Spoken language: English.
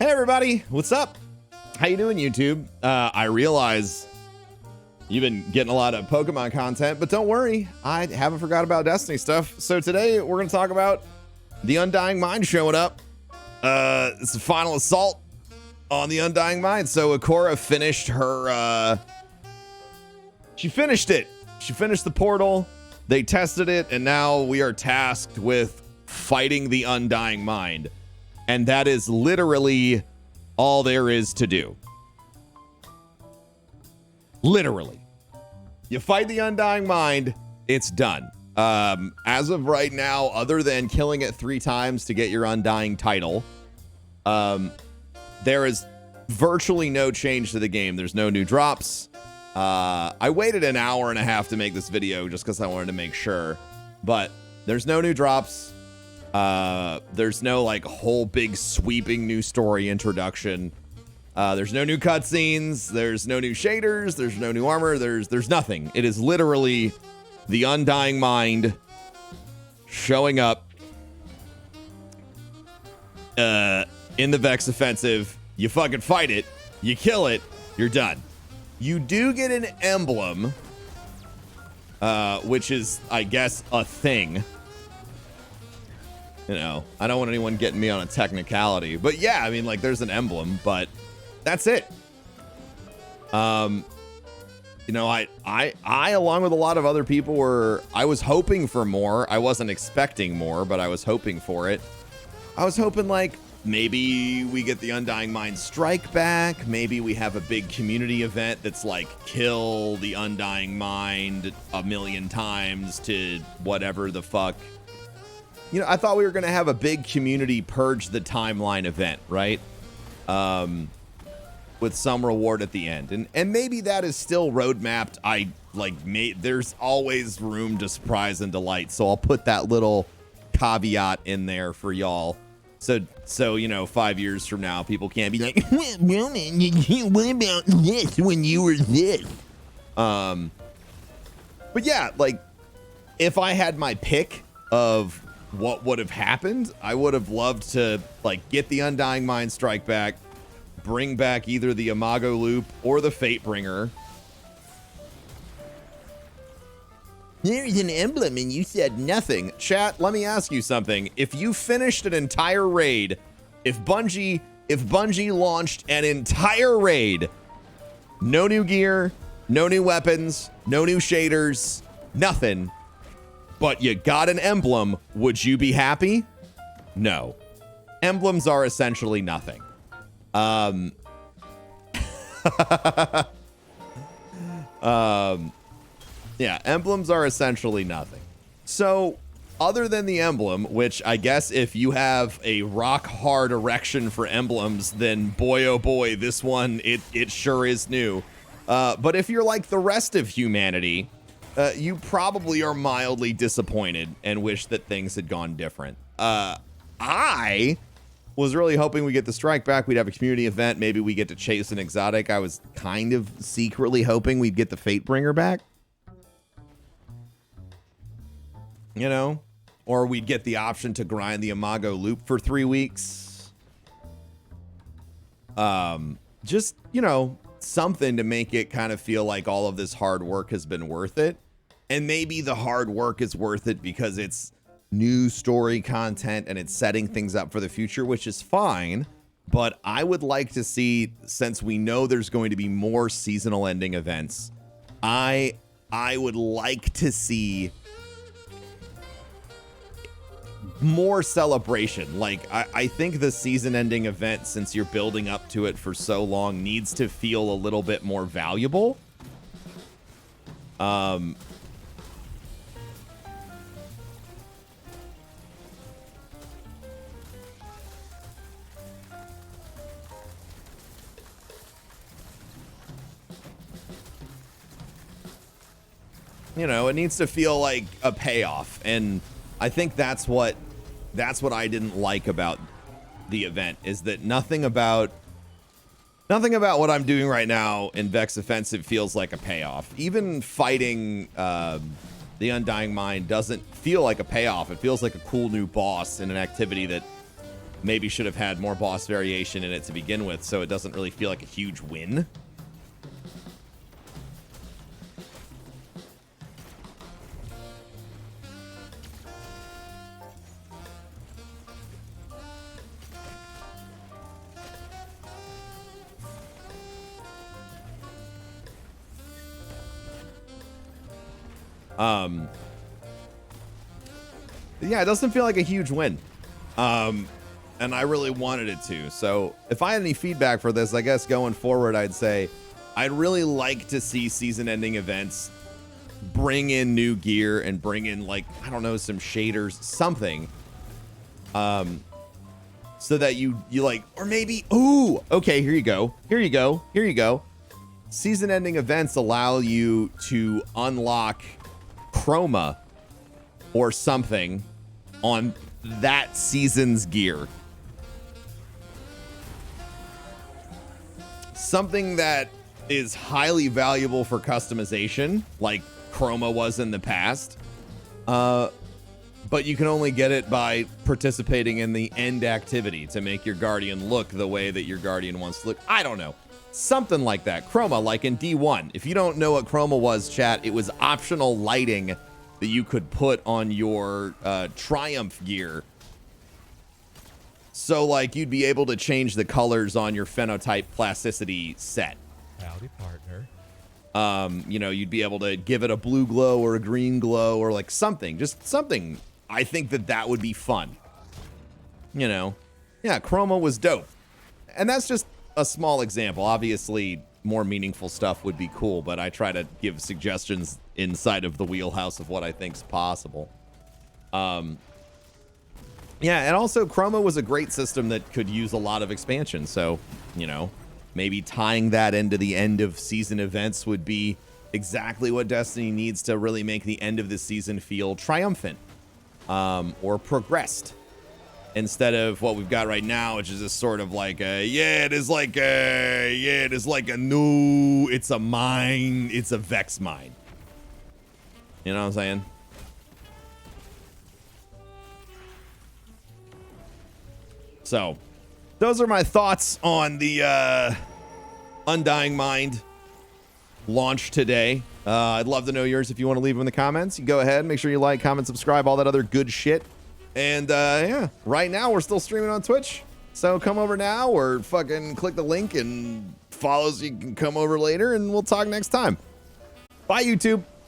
Hey everybody, what's up? How you doing, YouTube? I realize you've been getting a lot of Pokemon content, but don't worry, I haven't forgot about Destiny stuff. So today we're gonna talk about the Undying Mind showing up. It's the final assault on the Undying Mind. So Akora finished her, she finished it. She finished the portal, they tested it, and now we are tasked with fighting the Undying Mind. And that is literally all there is to do. Literally. You fight the Undying Mind, it's done. As of right now, other than killing it 3 times to get your Undying title, there is virtually no change to the game. There's no new drops. I waited an hour and a half to make this video just because I wanted to make sure. But there's no new drops. There's no like whole big sweeping new story introduction. There's no new cutscenes. There's no new shaders. There's no new armor. There's nothing. It is literally the Undying Mind showing up in the Vex offensive. You fucking fight it. You kill it. You're done. You do get an emblem, which is, I guess, a thing. You know, I don't want anyone getting me on a technicality, but yeah, I mean, like, there's an emblem, but that's it. You know, I along with a lot of other people I was hoping for more. I wasn't expecting more, but I was hoping for it. I was hoping, like, maybe we get the Undying Mind strike back. Maybe we have a big community event that's like, kill the Undying Mind 1,000,000 times to whatever the fuck. You know, I thought we were going to have a big community purge the timeline event, right? With some reward at the end. And maybe that is still roadmapped. There's always room to surprise and delight. So I'll put that little caveat in there for y'all. So, you know, 5 years from now, people can't be like, Roman, what about this when you were this? But yeah, like, if I had my pick of what would have happened, I would have loved to, like, get the Undying Mind strike back, bring back either the Imago Loop or the Fatebringer. There's an emblem and you said nothing. Chat, let me ask you something. If you finished an entire raid, if Bungie launched an entire raid, no new gear, no new weapons, no new shaders, nothing, but you got an emblem, would you be happy? No. Emblems are essentially nothing. Yeah, emblems are essentially nothing. So, other than the emblem, which I guess if you have a rock hard erection for emblems, then boy oh boy, this one, it sure is new. But if you're like the rest of humanity, you probably are mildly disappointed and wish that things had gone different. I was really hoping we get the strike back. We'd have a community event. Maybe we get to chase an exotic. I was kind of secretly hoping we'd get the Fatebringer back. You know? Or we'd get the option to grind the Imago Loop for 3 weeks. Just, you know, something to make it kind of feel like all of this hard work has been worth it. And maybe the hard work is worth it because it's new story content and it's setting things up for the future, which is fine. But I would like to see, since we know there's going to be more seasonal ending events, I would like to see more celebration. Like, I think the season ending event, since you're building up to it for so long, needs to feel a little bit more valuable. You know, it needs to feel like a payoff, and I think that's what I didn't like about the event, is that nothing about what I'm doing right now in Vex Offensive feels like a payoff. Even fighting the Undying Mind doesn't feel like a payoff. It feels like a cool new boss in an activity that maybe should have had more boss variation in it to begin with, so it doesn't really feel like a huge win. Yeah, it doesn't feel like a huge win. And I really wanted it to. So if I had any feedback for this, I guess going forward, I'd say I'd really like to see season-ending events bring in new gear and bring in, like, I don't know, some shaders, something. So that you like, or maybe, ooh, okay, here you go. Season-ending events allow you to unlock chroma or something on that season's gear. Something that is highly valuable for customization, like chroma was in the past. But you can only get it by participating in the end activity to make your guardian look the way that your guardian wants to look. I don't know. Something like that. Chroma, like in D1. If you don't know what chroma was, chat, it was optional lighting that you could put on your Triumph gear. So, like, you'd be able to change the colors on your phenotype plasticity set. Howdy, partner. You know, you'd be able to give it a blue glow or a green glow or, like, something. Just something. I think that would be fun. You know? Yeah, chroma was dope. And that's just a small example. Obviously, more meaningful stuff would be cool, but I try to give suggestions inside of the wheelhouse of what I think's possible. Yeah, and also chroma was a great system that could use a lot of expansion. So, you know, maybe tying that into the end of season events would be exactly what Destiny needs to really make the end of the season feel triumphant, or progressed, instead of what we've got right now, which is just sort of like it is like a new, it's a mine, it's a Vex mine. You know what I'm saying? So, those are my thoughts on the Undying Mind launch today. I'd love to know yours if you want to leave them in the comments. You go ahead, make sure you like, comment, subscribe, all that other good shit. And yeah, right now we're still streaming on Twitch. So come over now or fucking click the link and follow so you can come over later, and we'll talk next time. Bye, YouTube.